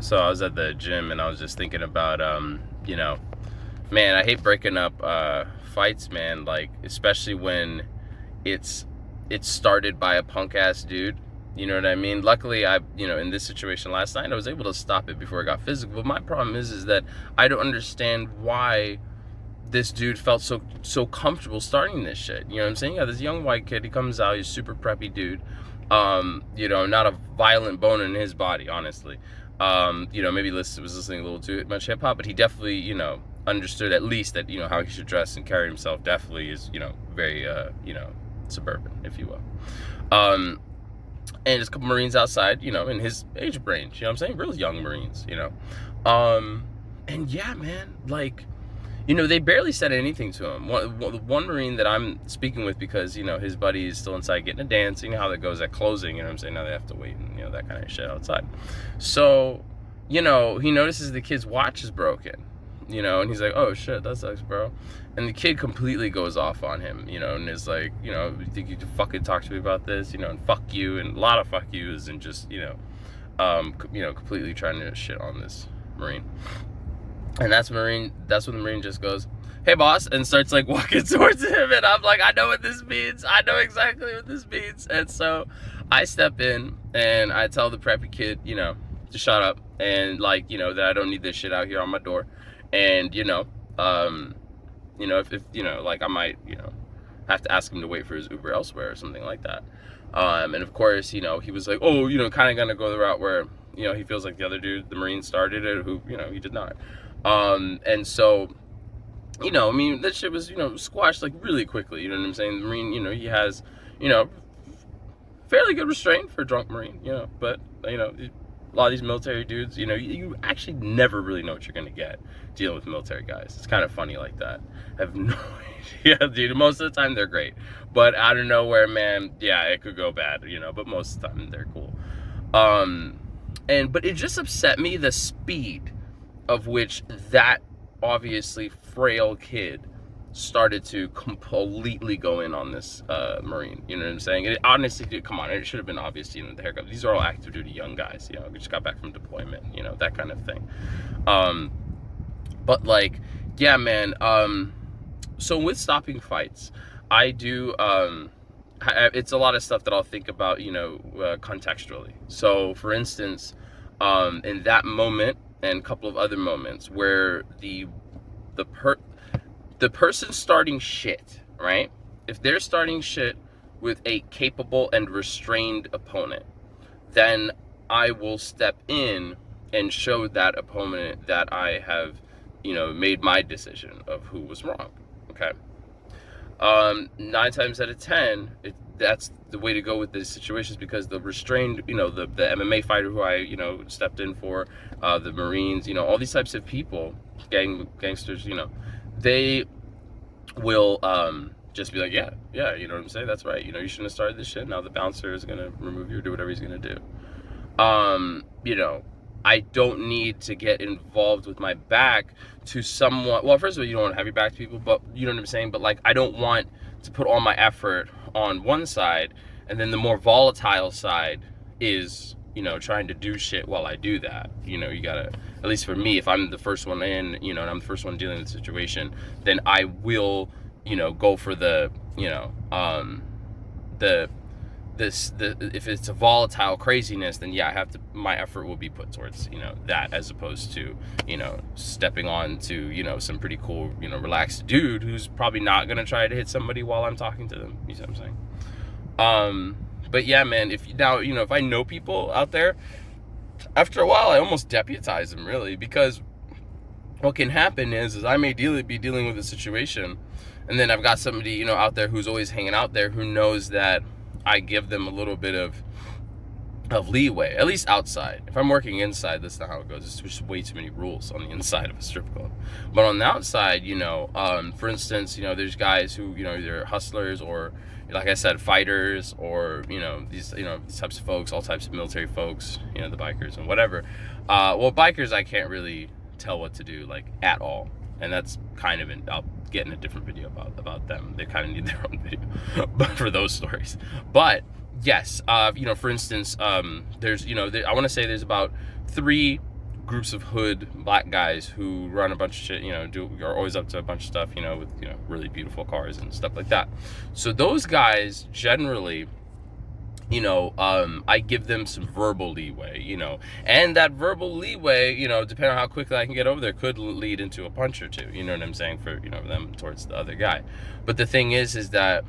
So I was at the gym and I was just thinking about, you know, man, I hate breaking up fights, man. Like, especially when it's it's started by a punk ass dude. You know what I mean? Luckily, in this situation last night, I was able to stop it before it got physical. But my problem is that I don't understand why this dude felt so comfortable starting this shit. You know what I'm saying? Yeah, this young white kid, he comes out, he's super preppy dude. Not a violent bone in his body, honestly. Maybe was listening a little too much hip hop, but he definitely, understood at least that, how he should dress and carry himself definitely is, very, suburban, if you will. And there's a couple Marines outside, in his age range, you know what I'm saying? Real young Marines, and yeah, man, like, they barely said anything to him. One Marine that I'm speaking with, because, his buddy is still inside getting a dance. You know how that goes at closing, you know what I'm saying? Now they have to wait and, that kind of shit outside. So, he notices the kid's watch is broken, and he's like, oh shit, that sucks, bro. And the kid completely goes off on him, and is like, you think you can fucking talk to me about this, and fuck you, and a lot of fuck yous, and just, completely trying to shit on this Marine. And that's when the Marine just goes, hey boss, and starts like walking towards him, and I'm like, I know what this means. I know exactly what this means. And so I step in and I tell the preppy kid, to shut up, and like, that I don't need this shit out here on my door. And, like I might, have to ask him to wait for his Uber elsewhere or something like that. And of course, he was like, oh, kind of gonna go the route where, he feels like the other dude, the Marine, started it, who, he did not. And so, that shit was, squashed like really quickly, you know what I'm saying? The Marine, he has, fairly good restraint for a drunk Marine, but, a lot of these military dudes, you actually never really know what you're gonna get dealing with military guys. It's kind of funny like that. I have no idea, dude. Most of the time they're great, but out of nowhere, man, yeah, it could go bad, but most of the time they're cool. But it just upset me, the speed of which that obviously frail kid started to completely go in on this Marine. You know what I'm saying? It honestly, dude, come on, it should have been obvious, the haircut. These are all active duty young guys, just got back from deployment, that kind of thing. But like, yeah, man. So with stopping fights, I do, it's a lot of stuff that I'll think about, contextually. So for instance, in that moment and a couple of other moments where the person starting shit, right? If they're starting shit with a capable and restrained opponent, then I will step in and show that opponent that I have, made my decision of who was wrong. Okay. 9 times out of 10, that's the way to go with these situations, because the restrained, the MMA fighter who I, stepped in for, the Marines, all these types of people, gangsters, they will just be like, yeah, you know what I'm saying? That's right. You shouldn't have started this shit. Now the bouncer is going to remove you or do whatever he's going to do. I don't need to get involved with my back to someone. Well, first of all, you don't want to have your back to people, but you know what I'm saying? But like, I don't want to put all my effort on one side, and then the more volatile side is, trying to do shit while I do that. You gotta, at least for me, if I'm the first one in, and I'm the first one dealing with the situation, then I will, go for the, if it's a volatile craziness, then yeah, my effort will be put towards, that, as opposed to, stepping on to, some pretty cool, relaxed dude who's probably not going to try to hit somebody while I'm talking to them. You see what I'm saying? But yeah, man, if I know people out there, after a while, I almost deputize them, really, because what can happen is I may be dealing with a situation, and then I've got somebody, out there who's always hanging out there, who knows that I give them a little bit of leeway, at least outside. If I'm working inside, that's not how it goes. There's just way too many rules on the inside of a strip club. But on the outside, for instance, there's guys who, either hustlers or, like I said, fighters, or, these types of folks, all types of military folks, the bikers and whatever. Well, bikers, I can't really tell what to do, like, at all. And that's kind of I'll get in a different video about them. They kind of need their own video but for those stories. But yes, for instance, there's, I want to say there's about 3 groups of hood black guys who run a bunch of shit, are always up to a bunch of stuff, with, really beautiful cars and stuff like that. So those guys generally, I give them some verbal leeway, and that verbal leeway, depending on how quickly I can get over there, could lead into a punch or two, you know what I'm saying, for, them towards the other guy. But the thing is that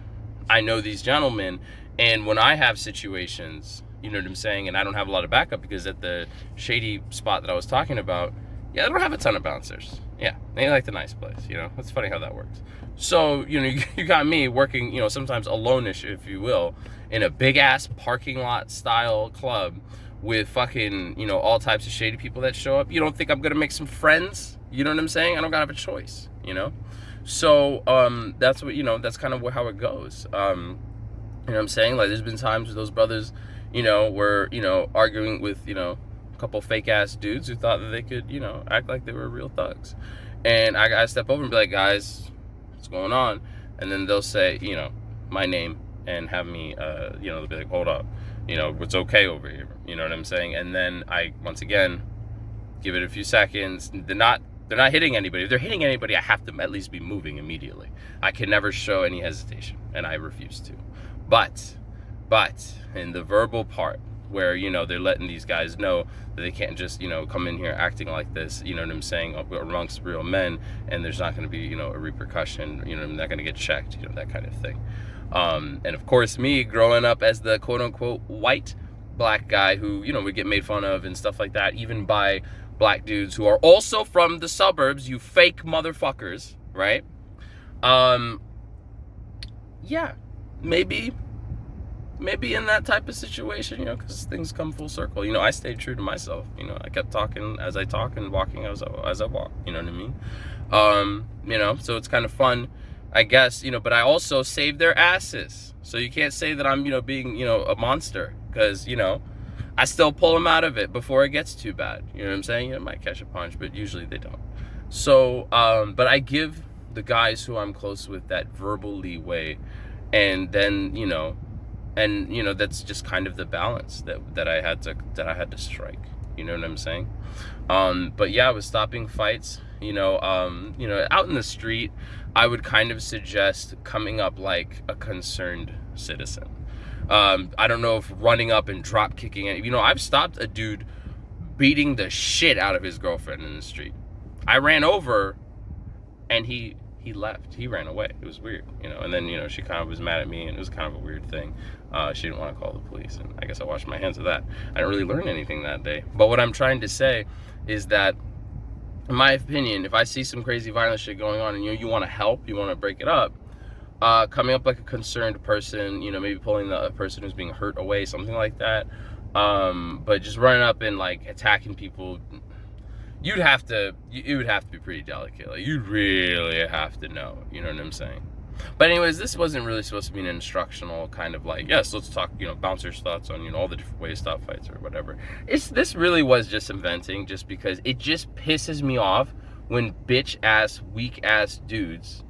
I know these gentlemen, and when I have situations, you know what I'm saying, and I don't have a lot of backup, because at the shady spot that I was talking about, yeah, they don't have a ton of bouncers. Yeah, they like the nice place, It's funny how that works. So, you got me working, sometimes alone-ish, if you will, in a big-ass parking lot style club with fucking, all types of shady people that show up. You don't think I'm gonna make some friends? You know what I'm saying? I don't gotta have a choice, So, that's what, that's kind of how it goes. You know what I'm saying? Like, there's been times where those brothers, were, arguing with, a couple fake ass dudes who thought that they could, act like they were real thugs. And I gotta step over and be like, guys, what's going on? And then they'll say, my name, and have me, they'll be like, hold up, what's okay over here? You know what I'm saying? And then I, once again, give it a few seconds. They're not hitting anybody. If they're hitting anybody, I have to at least be moving immediately. I can never show any hesitation, and I refuse to. But in the verbal part, where, they're letting these guys know that they can't just, come in here acting like this, you know what I'm saying, amongst real men, and there's not going to be, a repercussion, they're not going to get checked, that kind of thing. And of course, me growing up as the quote-unquote white black guy who, would get made fun of and stuff like that, even by black dudes who are also from the suburbs, you fake motherfuckers, right? Yeah, maybe in that type of situation, because things come full circle. I stayed true to myself. I kept talking as I talk and walking as I walk. You know what I mean? So it's kind of fun, I guess. But I also save their asses. So you can't say that I'm, being, a monster, because, I still pull them out of it before it gets too bad. You know what I'm saying? It might catch a punch, but usually they don't. So, but I give the guys who I'm close with that verbal leeway, and then, and that's just kind of the balance that I had to strike. You know what I'm saying? But yeah, with stopping fights, out in the street, I would kind of suggest coming up like a concerned citizen. I don't know if running up and drop kicking it. I've stopped a dude beating the shit out of his girlfriend in the street. I ran over, and he left. He ran away. It was weird, and then, she kind of was mad at me, and it was kind of a weird thing. She didn't want to call the police, and I guess I washed my hands of that. I didn't really learn anything that day. But what I'm trying to say is that, in my opinion, if I see some crazy violent shit going on, and you want to help, you want to break it up, coming up like a concerned person, maybe pulling the person who's being hurt away, something like that. But just running up and like attacking people, it would have to be pretty delicate. Like, you'd really have to know, you know what I'm saying? But anyways, this wasn't really supposed to be an instructional kind of like, yes, let's talk, bouncers' thoughts on, all the different ways to stop fights or whatever. This really was just some venting, just because it just pisses me off when bitch-ass, weak-ass dudes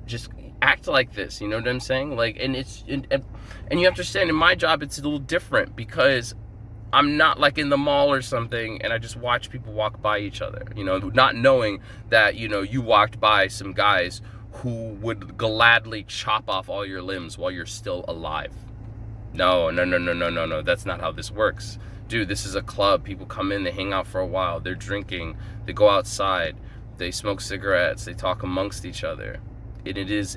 just act like this, you know what I'm saying? Like, and you have to understand, in my job, it's a little different, because I'm not like in the mall or something and I just watch people walk by each other, not knowing that, you walked by some guys who would gladly chop off all your limbs while you're still alive. No, that's not how this works. Dude, this is a club. People come in, they hang out for a while, they're drinking, they go outside, they smoke cigarettes, they talk amongst each other. And it is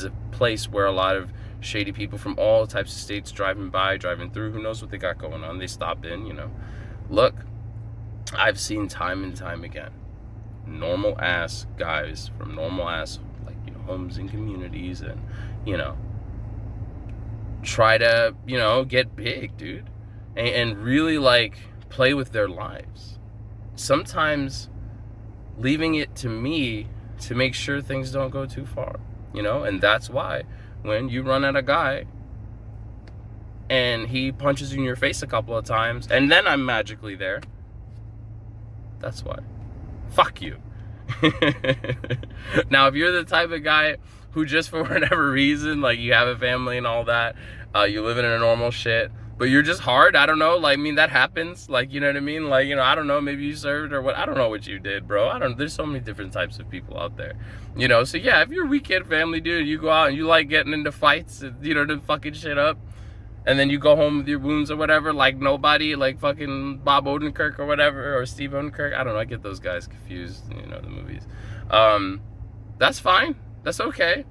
a place where a lot of shady people from all types of states driving through, who knows what they got going on, they stop in, Look, I've seen time and time again, normal ass guys from normal ass, like, homes and communities, and, try to, get big, dude, and really, like, play with their lives. Sometimes leaving it to me to make sure things don't go too far, and that's why when you run at a guy and he punches you in your face a couple of times and then I'm magically there, that's why. Fuck you. Now, if you're the type of guy who just for whatever reason, like, you have a family and all that, you live in a normal shit, but you're just hard. I don't know. Like, I mean, that happens. Like, you know what I mean? Like, you know, I don't know. Maybe you served or what. I don't know what you did, bro. There's so many different types of people out there, you know? So yeah, if you're a weekend family dude, you go out and you like getting into fights, you know, to fucking shit up, and then you go home with your wounds or whatever, like nobody, like fucking Bob Odenkirk or whatever, or Steve Odenkirk. I don't know. I get those guys confused, you know, the movies. That's fine. That's okay.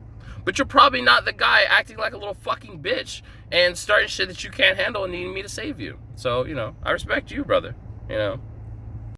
But you're probably not the guy acting like a little fucking bitch and starting shit that you can't handle and needing me to save you. So, you know, I respect you, brother. You know,